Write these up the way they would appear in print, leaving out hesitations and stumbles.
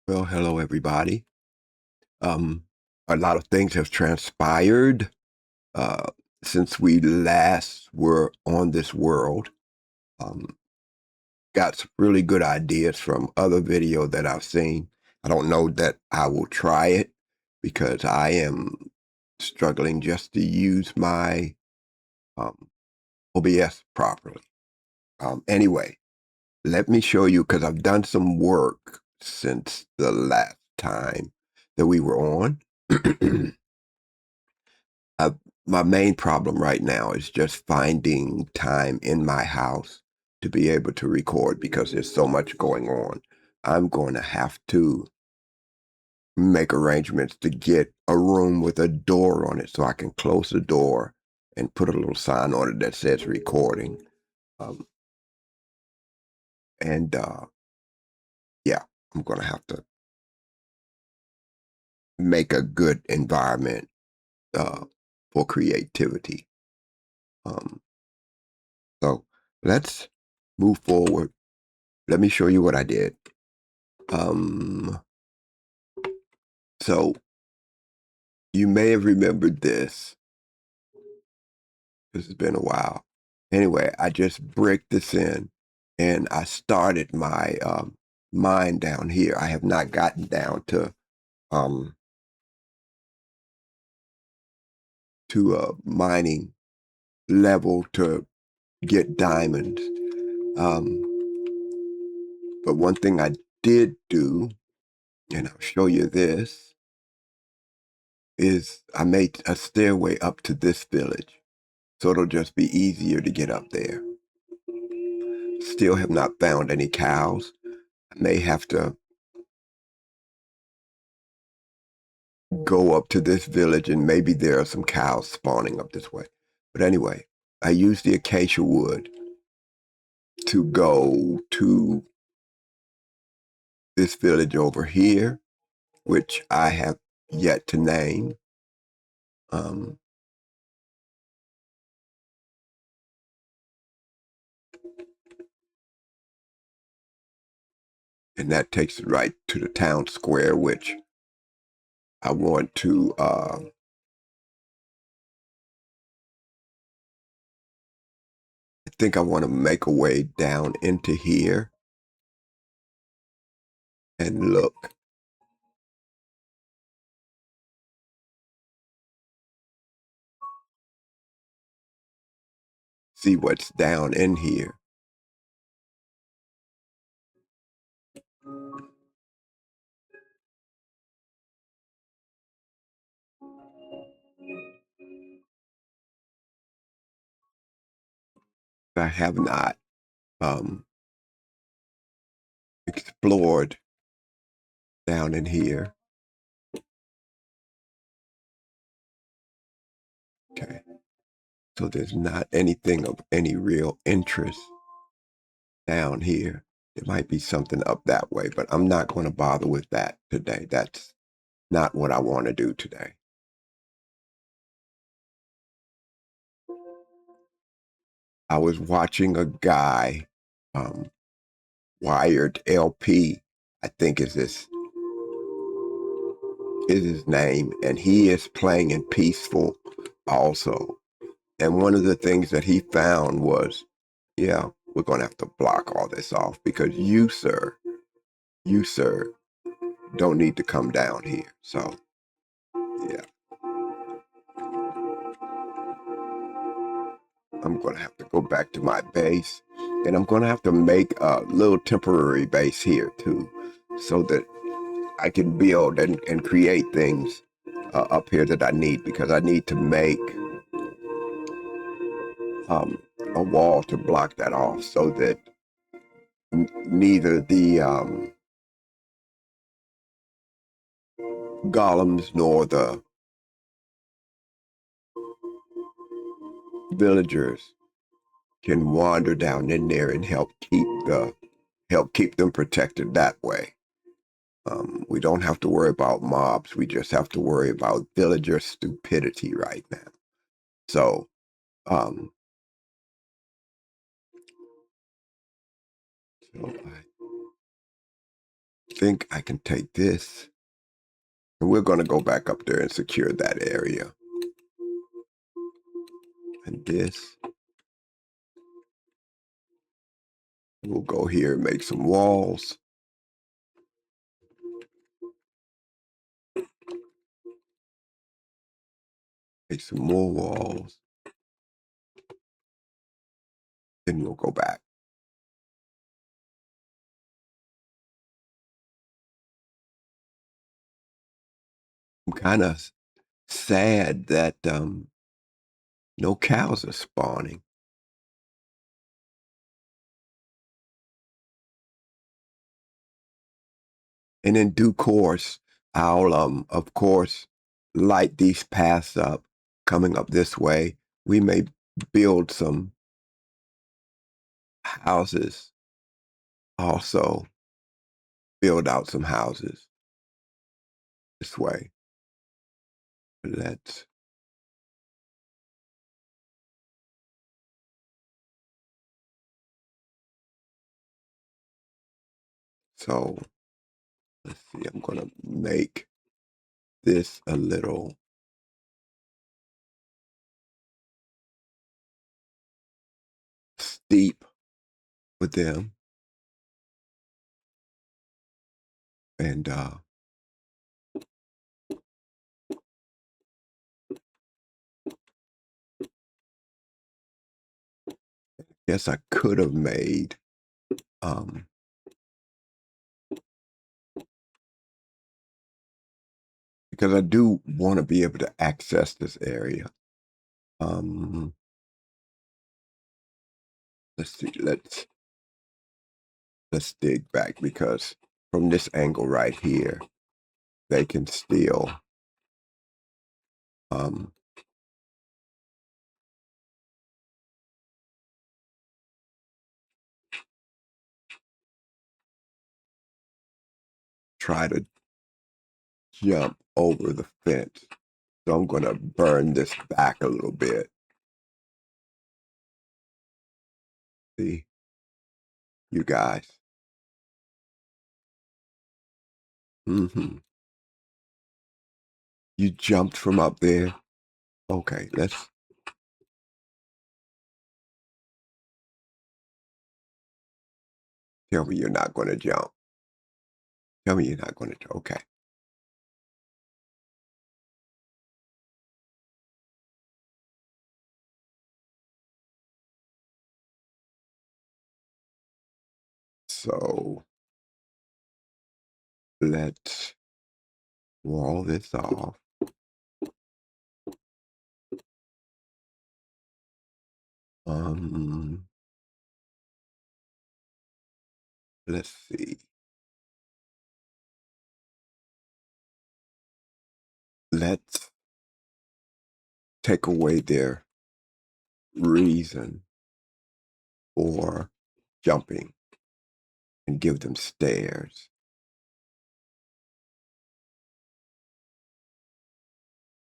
Well, hello everybody. Um, a lot of things have transpired uh, since we last were on this world. Um, got some really good ideas from other video that I've seen. I don't know that I will try it because I am struggling just to use my um, OBS properly. Anyway, let me show you because I've done some work since the last time that we were on. Uh, my main problem right now is just finding time in my house to be able to record because there's so much going on. I'm going to have to make arrangements to get a room with a door on it so I can close the door and put a little sign on it that says recording. Um, and yeah, I'm going to have to make a good environment uh, for creativity. Um, so let's move forward. Let me show you what I did. Um, so you may have remembered this. This has been a while. Anyway, I just bricked this in and I started my mine down here. I have not gotten down um to a mining level to get diamonds. Um, but one thing I did do, and I'll show you this, is I made a stairway up to this village. So it'll just be easier to get up there. Still have not found any cows. I may have to go up to this village and maybe there are some cows spawning up this way. But anyway, I used the acacia wood to go to this village over here, which I have yet to name. Um, and that takes it right to the town square, which I want to, I think I want to make a way down into here and look. See what's down in here. I have not um, explored down in here. Okay. So there's not anything of any real interest down here. There might be something up that way, but I'm not going to bother with that today. That's not what I want to do today. I was watching a guy, um, Wired LP, I think is his name, and he is playing in Peaceful also. And one of the things that he found was, yeah, we're going to have to block all this off because you, sir, don't need to come down here. So, yeah, I'm going to have to go back to my base and I'm going to have to make a little temporary base here too so that I can build and create things up here that I need because I need to make um, a wall to block that off so that neither the golems nor the villagers can wander down in there and help keep them protected that way. We don't have to worry about mobs. We just have to worry about villager stupidity right now. So, um, so think I can take this, and we're going to go back up there and secure that area. And this, we'll go here and make some walls. Make some more walls. Then we'll go back. I'm kind of sad that no cows are spawning. And in due course, I'll of course light these paths up coming up this way. We may build some houses, also build out some houses this way. Let's so let's see, I'm gonna make this a little steep with them. And yes, I could have made because I do want to be able to access this area. Let's see, let's dig back, because from this angle right here, they can still try to jump over the fence. So I'm going to burn this back a little bit. See, you guys. You jumped from up there. Okay, let's. Tell me you're not going to jump. Tell me you're not going to jump. Okay. So let's wall this off. Let's see. Let's take away their reason for jumping and give them stairs.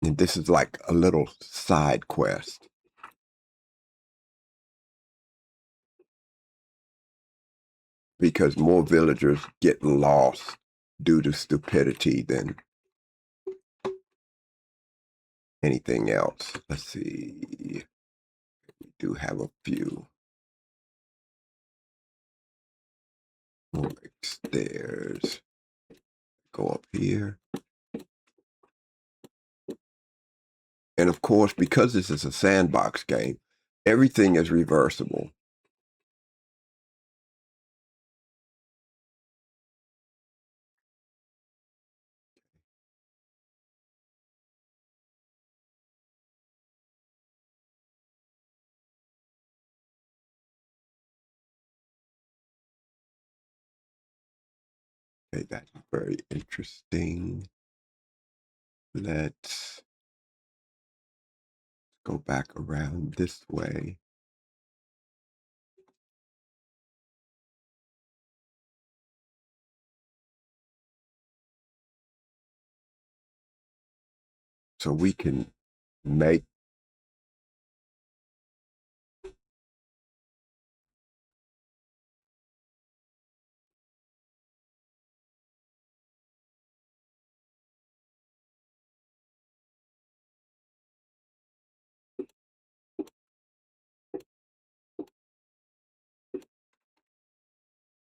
And this is like a little side quest. Because more villagers get lost due to stupidity than anything else. Let's see. We do have a few more stairs. Go up here. And of course, because this is a sandbox game, everything is reversible. Okay, that's very interesting. Let's go back around this way. So we can make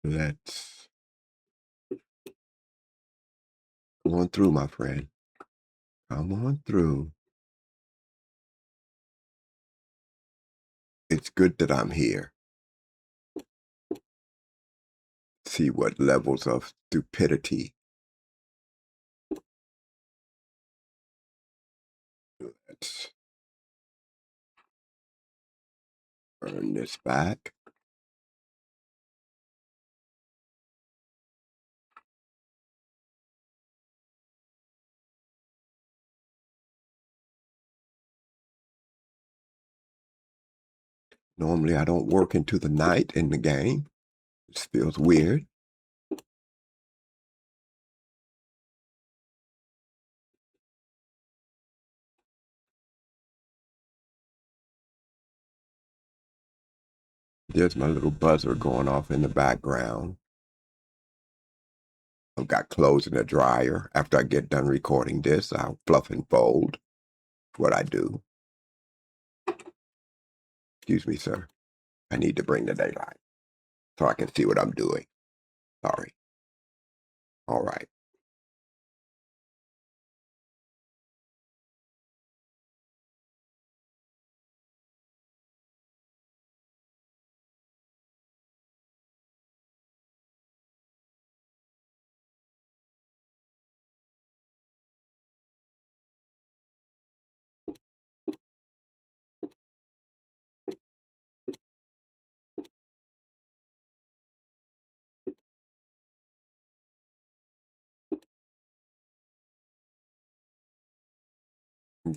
Let's go on through, my friend. Come on through. It's good that I'm here. See what levels of stupidity. Let's turn this back. Normally, I don't work into the night in the game. This feels weird. There's my little buzzer going off in the background. I've got clothes in the dryer. After I get done recording this, I'll fluff and fold. What I do. Excuse me, sir. I need to bring the daylight so I can see what I'm doing. Sorry. All right.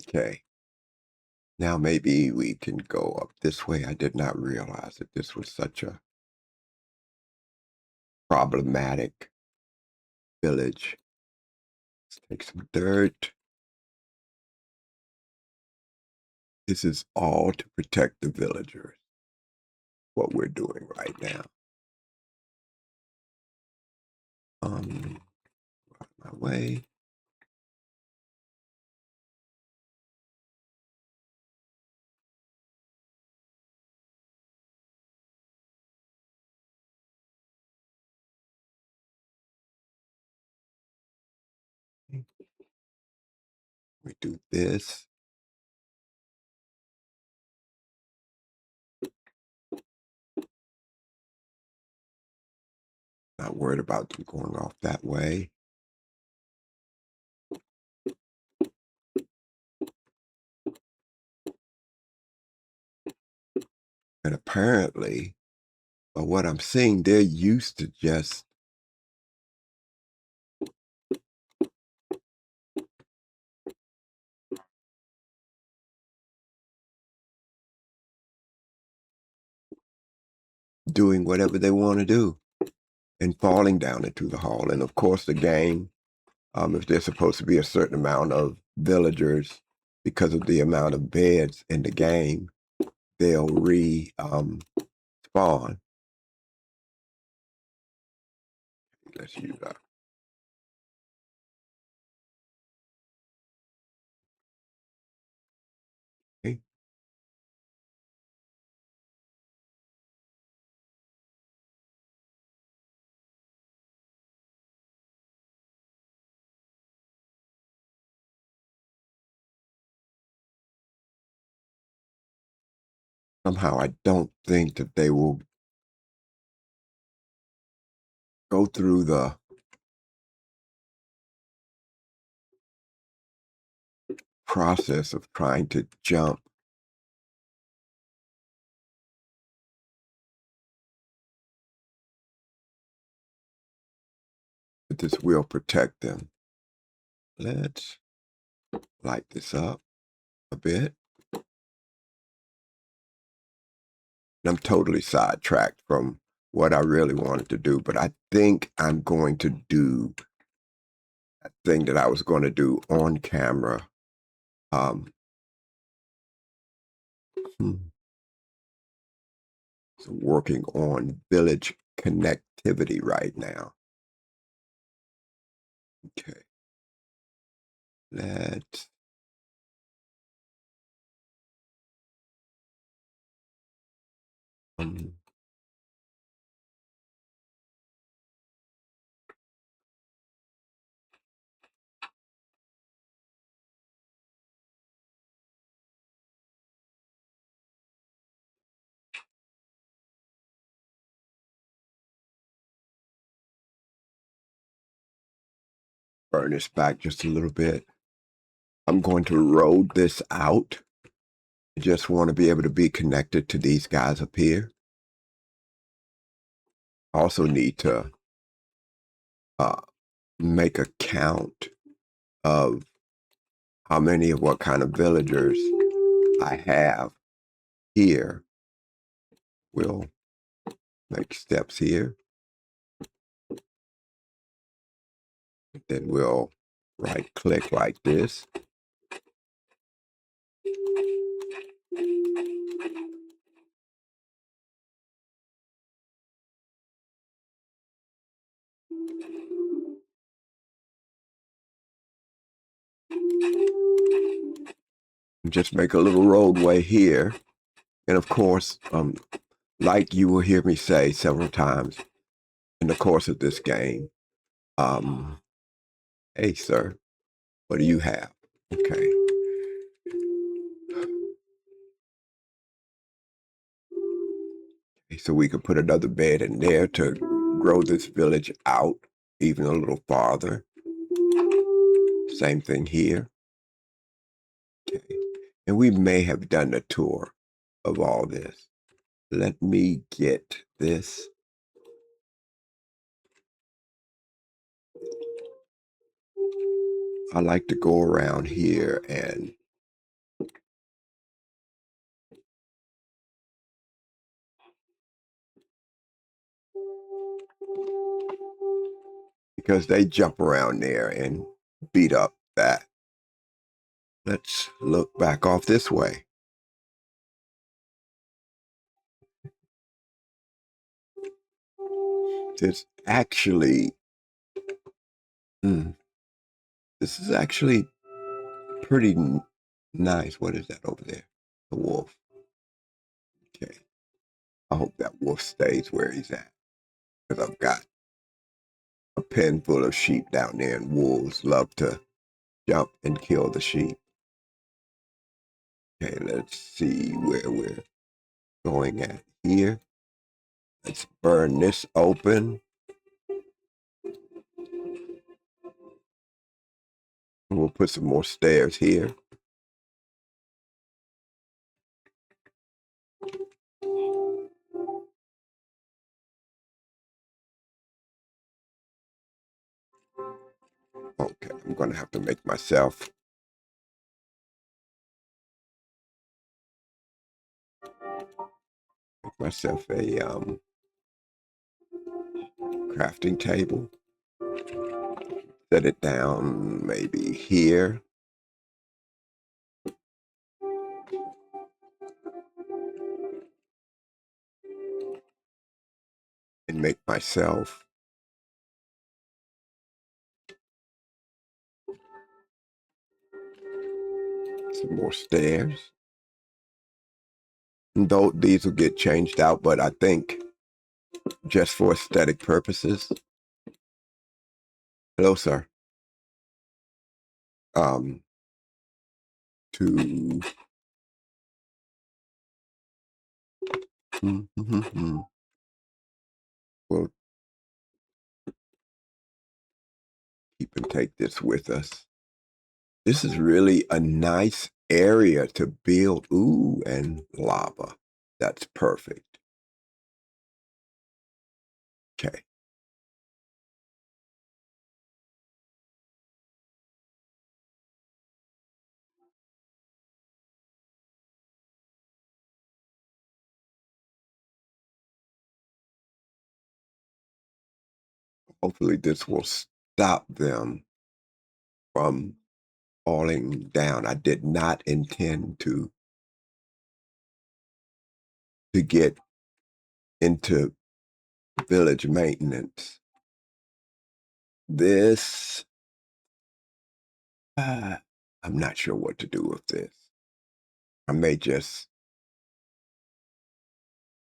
Okay. Now maybe we can go up this way. I did not realize that this was such a problematic village. Let's take some dirt. This is all to protect the villagers. What we're doing right now. My way. We do this. Not worried about them going off that way. And apparently, by what I'm seeing, they're used to just doing whatever they want to do and falling down into the hall. And of course, the game, if there's supposed to be a certain amount of villagers, because of the amount of beds in the game, they'll spawn. Let's use that. Okay. Somehow, I don't think that they will go through the process of trying to jump. But this will protect them. Let's light this up a bit. And I'm totally sidetracked from what I really wanted to do, but I think I'm going to do a thing that I was going to do on camera. So working on village connectivity right now. Okay. Let's Burn this back just a little bit. I'm going to road this out. I just want to be able to be connected to these guys up here. I also need to uh, make a count of how many of what kind of villagers I have here. We'll make steps here. Then we'll right click like this. Just make a little roadway here. And of course, like you will hear me say several times in the course of this game, hey, sir, what do you have? Okay. So we could put another bed in there to grow this village out even a little farther. Same thing here. Okay. And we may have done a tour of all this. Let me get this. I like to go around here and because they jump around there and beat up that. Let's look back off this way. This actually, this is actually pretty nice. What is that over there? The wolf. Okay. I hope that wolf stays where he's at because I've got a pen full of sheep down there, and wolves love to jump and kill the sheep. Okay, let's see where we're going at here. Let's burn this open. And we'll put some more stairs here. Okay, I'm gonna have to make myself a crafting table. Set it down maybe here. And make myself some more stairs. And though these will get changed out, but I think just for aesthetic purposes. Hello, sir. To we'll keep and take this with us. This is really a nice area to build. Ooh, and lava. That's perfect. Okay. Hopefully this will stop them from falling down. I did not intend to get into village maintenance. This, I'm not sure what to do with this. I may just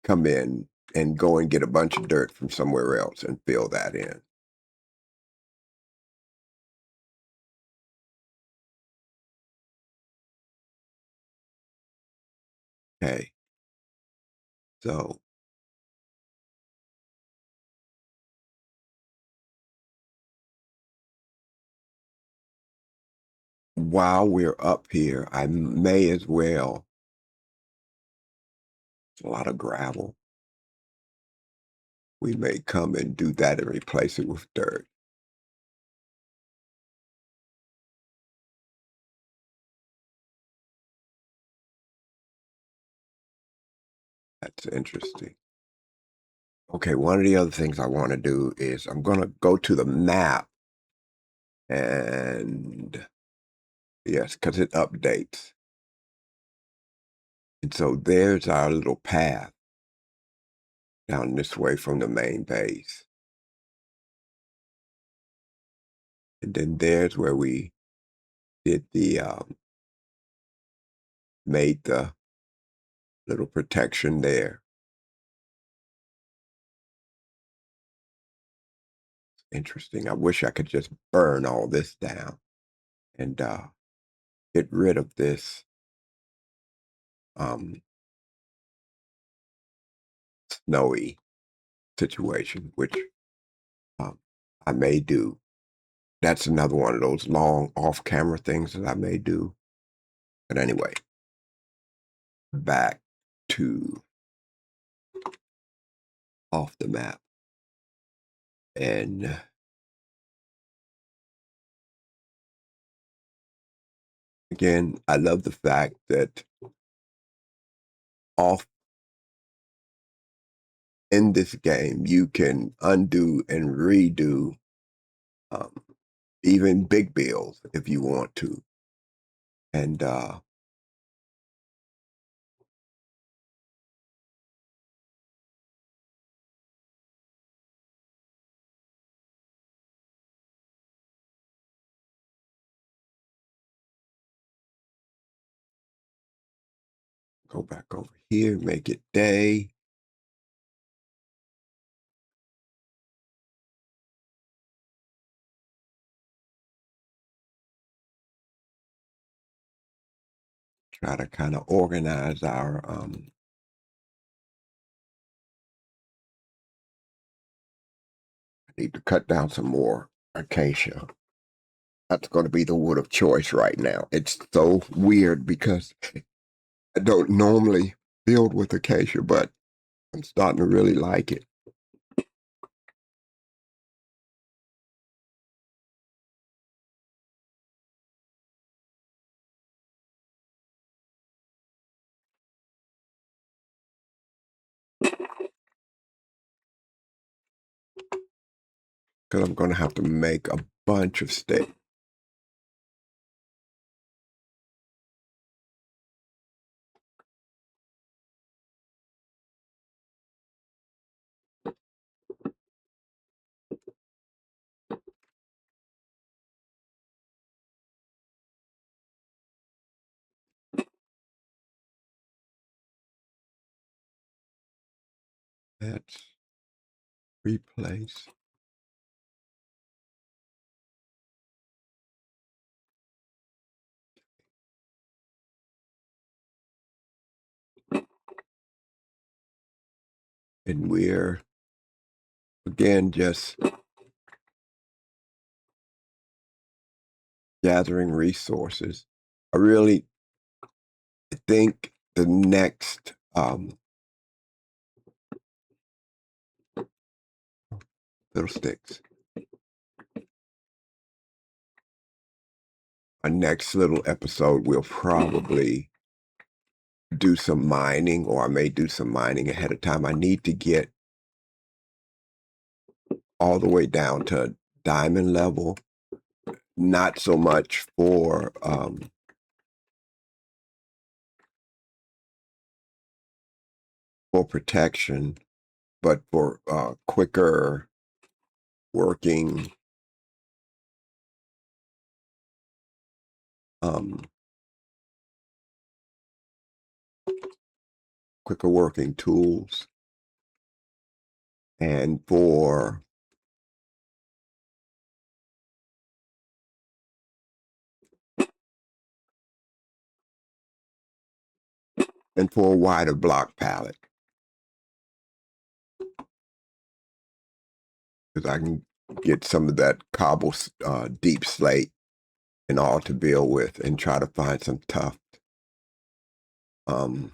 come in and go and get a bunch of dirt from somewhere else and fill that in. Okay. So while we're up here, I may as well. It's a lot of gravel. We may come and do that and replace it with dirt. That's interesting. Okay, one of the other things I want to do is I'm going to go to the map and yes, because it updates. And so there's our little path down this way from the main base. And then there's where we did the, made the little protection there. Interesting. I wish I could just burn all this down and get rid of this um, snowy situation, which um, I may do. That's another one of those long off-camera things that I may do. But anyway, back to off the map. And again, I love the fact that off in this game, you can undo and redo um, even big builds if you want to. And go back over here, make it day. Try to kind of organize our I need to cut down some more acacia. That's going to be the wood of choice right now. It's so weird because I don't normally build with acacia, but I'm starting to really like it. Because I'm going to have to make a bunch of sticks. Let's replace. And we're, again, just gathering resources. I really think the next little sticks. Our next little episode, we'll probably do some mining, or I may do some mining ahead of time. I need to get all the way down to diamond level, not so much for protection, but for quicker working um, quicker working tools, and for a wider block palette, because I can get some of that cobble deep slate and all to build with and try to find some tough. Um,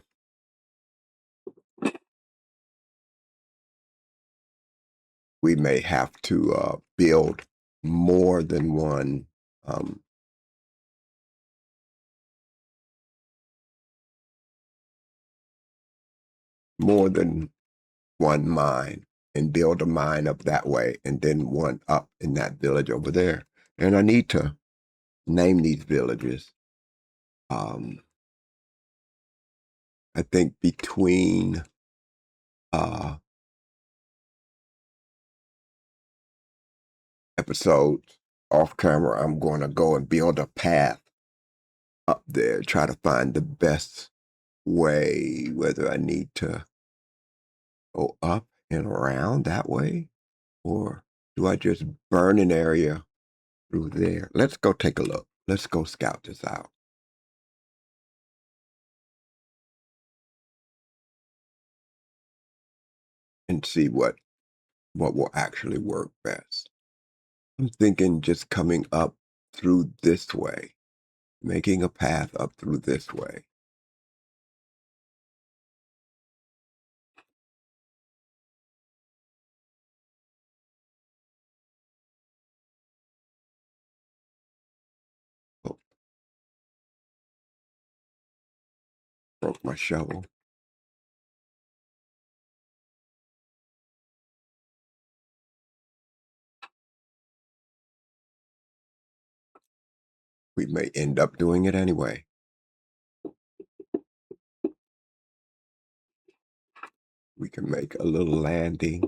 we may have to build more than one, um, more than one mine and build a mine up that way and then one up in that village over there. And I need to name these villages. Um, I think between uh, episodes off camera, I'm going to go and build a path up there, try to find the best way, whether I need to go up and around that way, or do I just burn an area through there? Let's go take a look. Let's go scout this out and see what will actually work best. I'm thinking just coming up through this way, making a path up through this way. Oh, broke my shovel. We may end up doing it anyway. We can make a little landing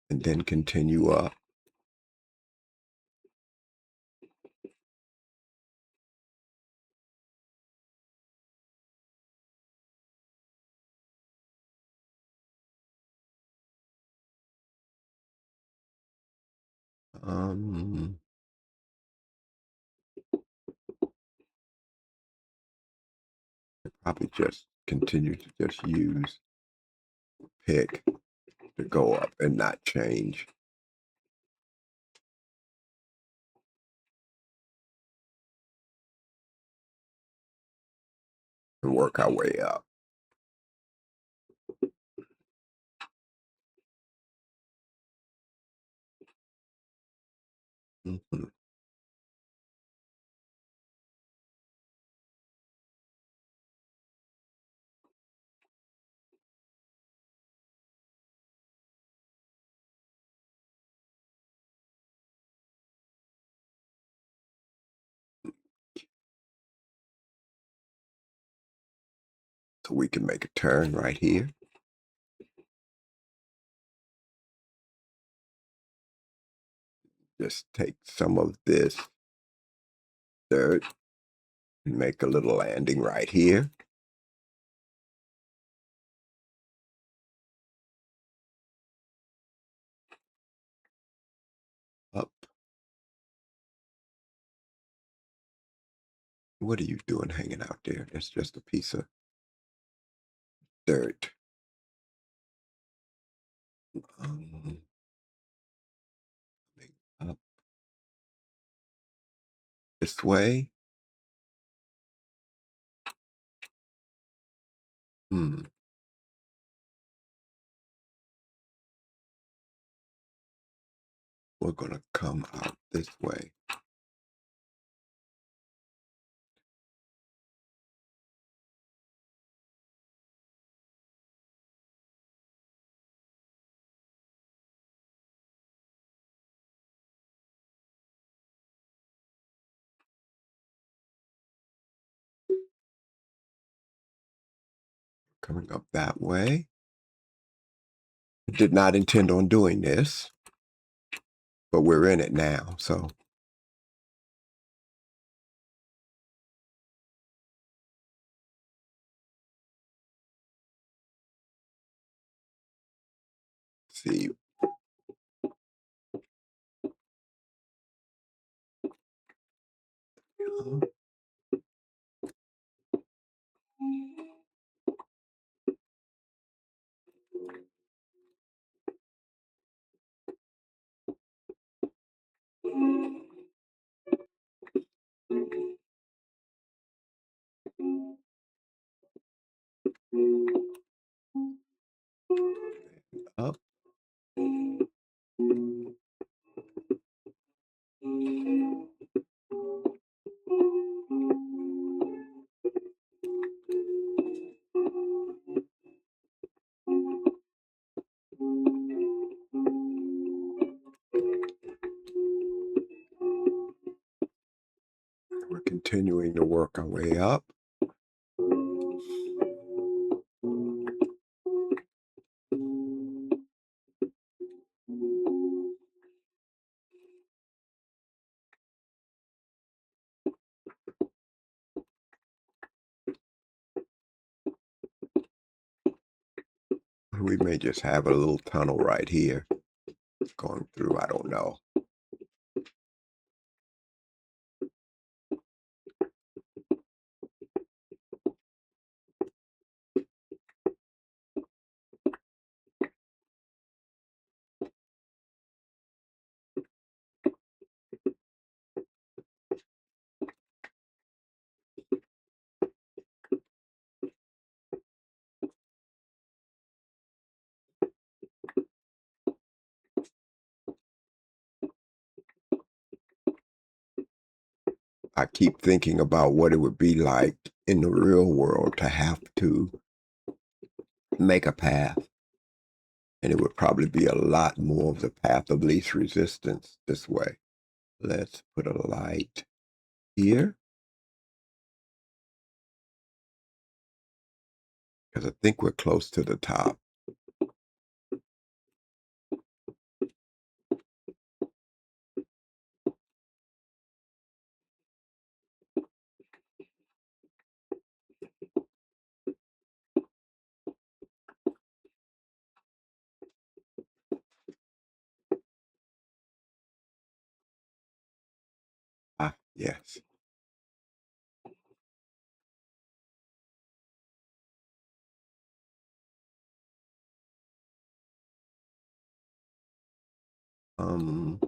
and then continue up. Um, Probably just continue to just use pick to go up and not change and work our way up. Mhm. So we can make a turn right here. Just take some of this dirt and make a little landing right here. Up. What are you doing hanging out there? It's just a piece of dirt. Um, Up this way. Hmm. We're gonna come out this way. Coming up that way. Did not intend on doing this, but we're in it now. So see. Up. We're continuing to work our way up. We may just have a little tunnel right here going through. I don't know. I keep thinking about what it would be like in the real world to have to make a path. And it would probably be a lot more of the path of least resistance this way. Let's put a light here because I think we're close to the top. Ah, yes. Um,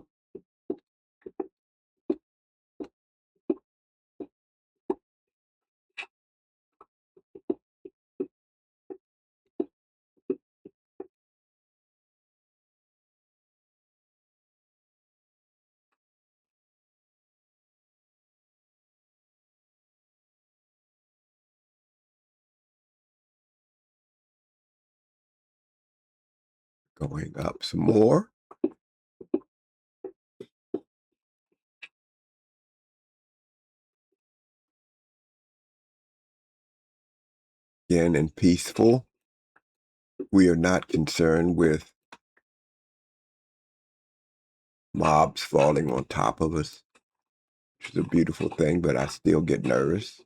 Going up some more. Again, and peaceful. We are not concerned with mobs falling on top of us, which is a beautiful thing, but I still get nervous.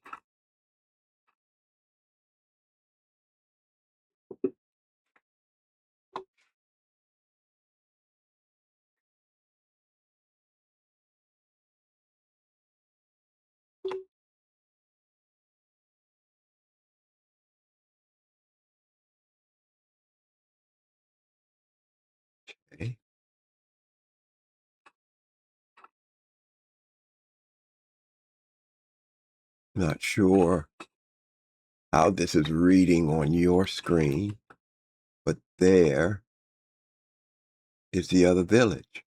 Okay. Not sure how this is reading on your screen, but there is the other village.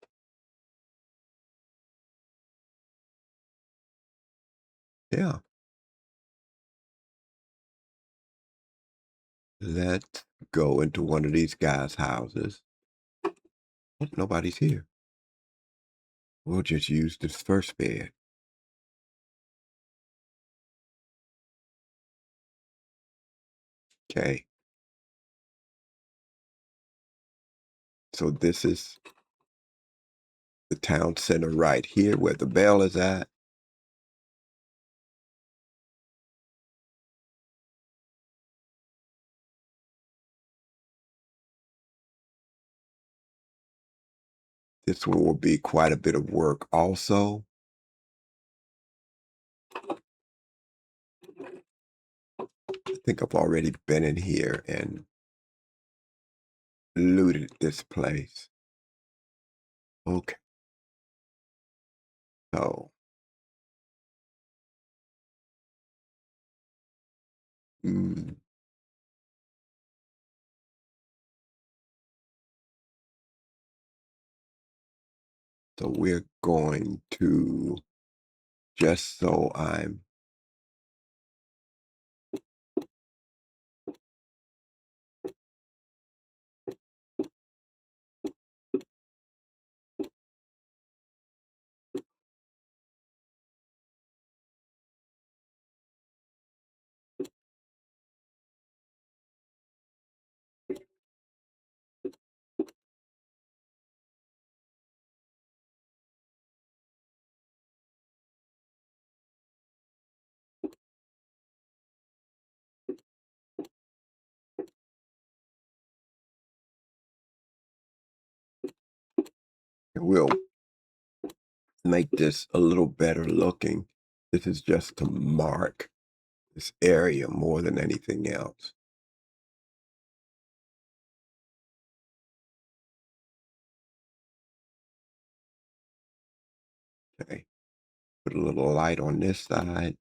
Yeah. Let's go into one of these guys' houses. Oh, nobody's here. We'll just use this first bed. Okay. So this is the town center right here where the bell is at. This one will be quite a bit of work also. I think I've already been in here and looted this place. Okay. So, mm, So we're going to, just so I'm we'll make this a little better looking. This is just to mark this area more than anything else. Okay. Put a little light on this side.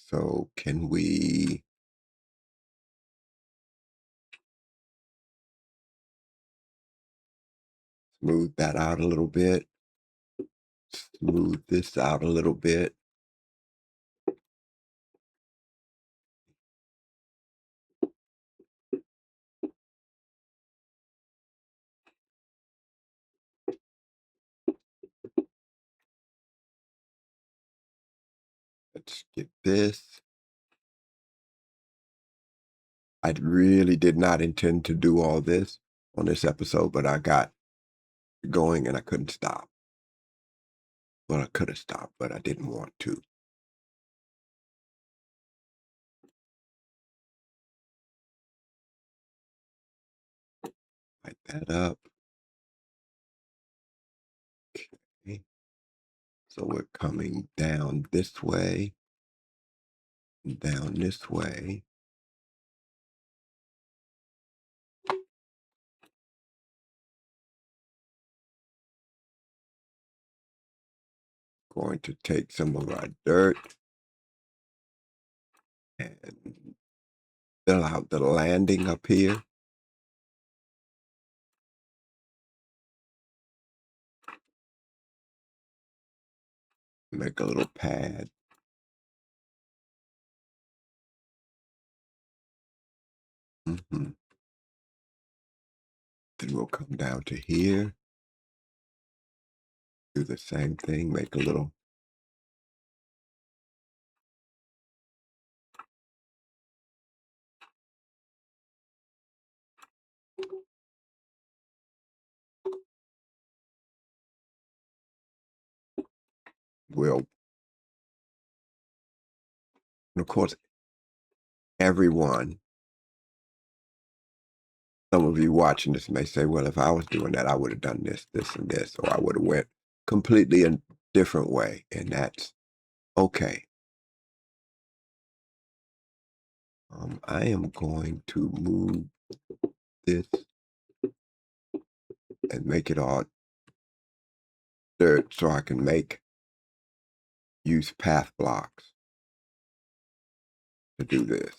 So can we smooth that out a little bit? Smooth this out a little bit. Let's get this. I really did not intend to do all this on this episode, but I got going and I couldn't stop. Well, I could have stopped, but I didn't want to. Light that up. Okay. So we're coming down this way, down this way. Going to take some of our dirt and fill out the landing up here. Make a little pad. Then we'll come down to here. Do the same thing. Make a little. We'll, and of course, everyone, some of you watching this may say, well, if I was doing that, I would have done this, this, and this, or I would have went completely a different way. And that's okay. I am going to move this and make it all dirt so I can use path blocks to do this.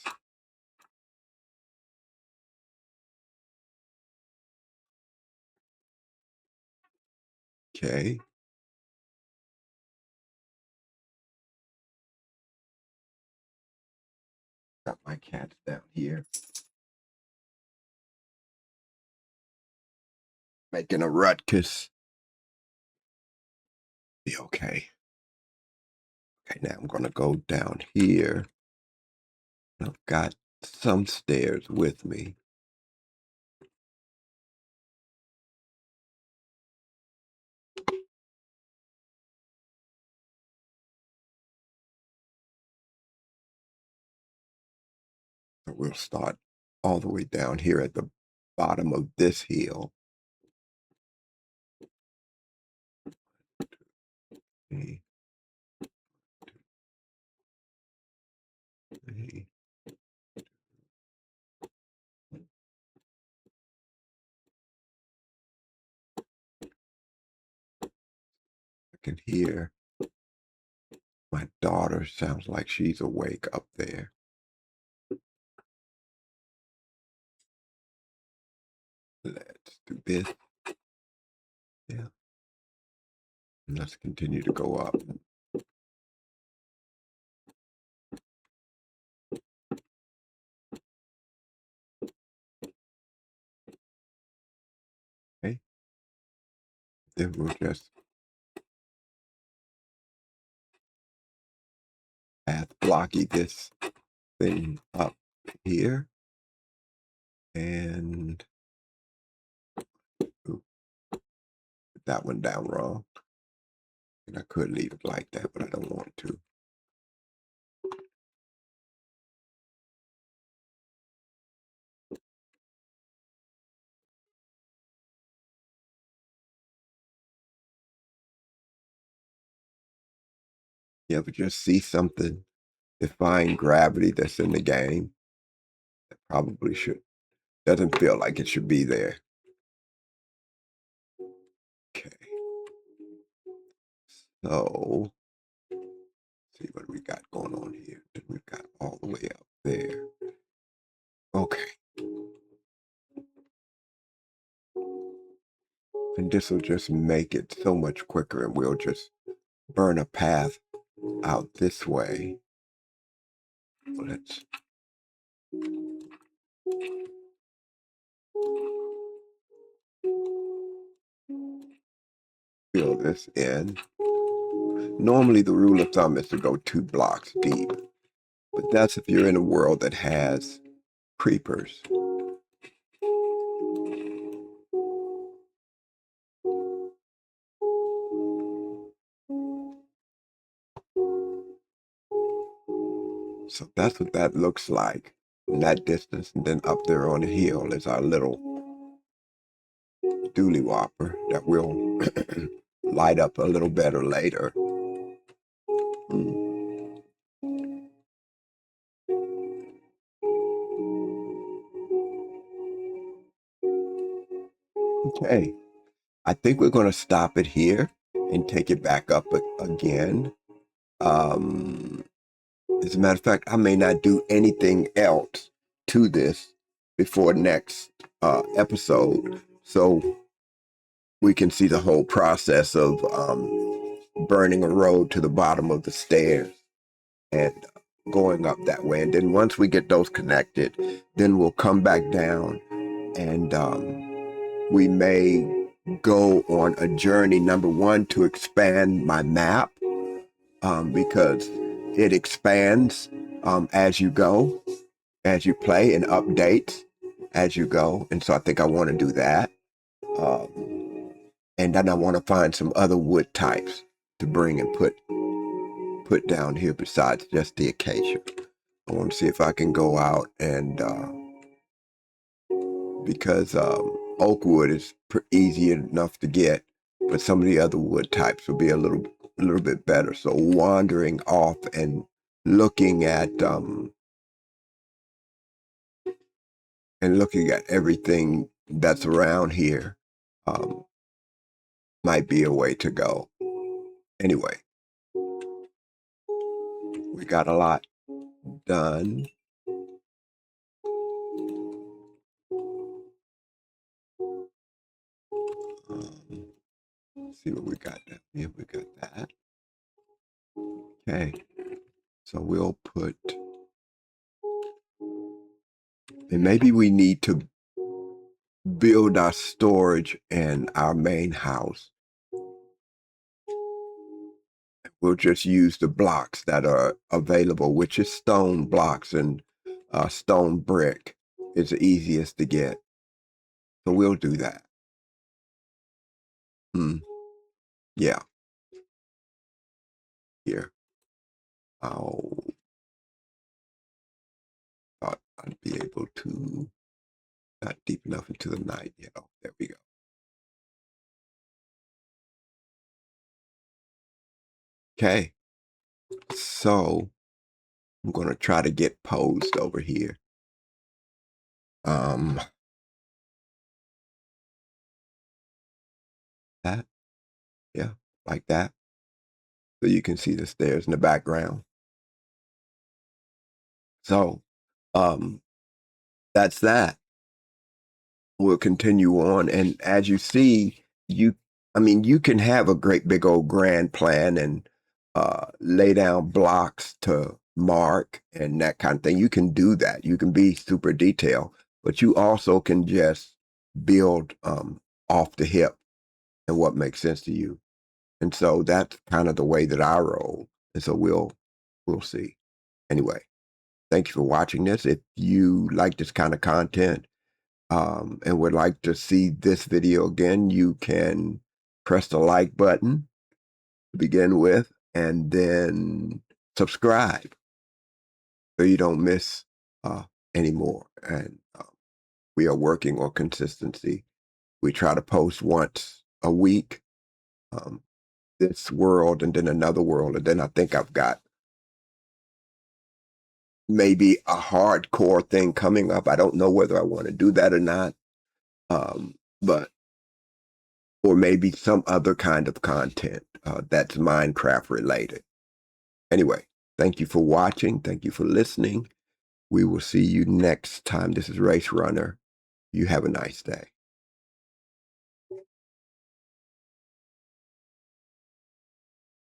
Okay. Got my cats down here. Making a ruckus. Be okay. Okay, now I'm gonna go down here. I've got some stairs with me. So we'll start all the way down here at the bottom of this hill. Okay. Okay. I can hear my daughter sounds like she's awake up there. do this. Yeah. And let's continue to go up. Okay. Then we'll just path blocky this thing up here. And ooh, put that one down wrong. And I could leave it like that, but I don't want to. You ever just see something, defying gravity that's in the game that probably doesn't feel like it should be there. Okay. So, see what we got going on here. We've got all the way up there. Okay. And this will just make it so much quicker, and we'll just burn a path out this way. Let's fill this in. Normally the rule of thumb is to go 2 blocks deep, but that's if you're in a world that has creepers. So that's what that looks like in that distance. And then up there on the hill is our little dooley whopper that will light up a little better later. Okay, I think we're going to stop it here and take it back up again. As a matter of fact, I may not do anything else to this before next episode, so we can see the whole process of burning a road to the bottom of the stairs and going up that way. And then once we get those connected, then we'll come back down and we may go on a journey, number one, to expand my map because it expands as you go, as you play, and updates as you go. And so I think I want to do that. And then I want to find some other wood types to bring and put down here besides just the acacia. I want to see if I can go out and because oak wood is easy enough to get, but some of the other wood types will be a little bit better. So wandering off and looking at everything that's around here might be a way to go. Anyway, we got a lot done. See what we got down here. We got that. Okay, so we'll put, and maybe we need to build our storage in our main house. We'll just use the blocks that are available, which is stone blocks, and stone brick is the easiest to get. So we'll do that. Yeah. Here. I'll thought I'd be able to, not deep enough into the night. Yeah, there we go. Okay. So I'm going to try to get posed over here. That, yeah, like that. So you can see the stairs in the background. So, that's that. we'll continue on. And as you see, you can have a great big old grand plan and lay down blocks to mark and that kind of thing. You can do that. You can be super detailed, but you also can just build off the hip and what makes sense to you. And so that's kind of the way that I roll. And so we'll see. Anyway, thank you for watching this. If you like this kind of content, and would like to see this video again, you can press the like button to begin with, and then subscribe so you don't miss anymore. And we are working on consistency. We try to post once a week, this world and then another world. And then I think I've got maybe a hardcore thing coming up. I don't know whether I want to do that or not. But or maybe some other kind of content that's Minecraft related. Anyway, thank you for watching. Thank you for listening. We will see you next time. This is Race Runner. You have a nice day.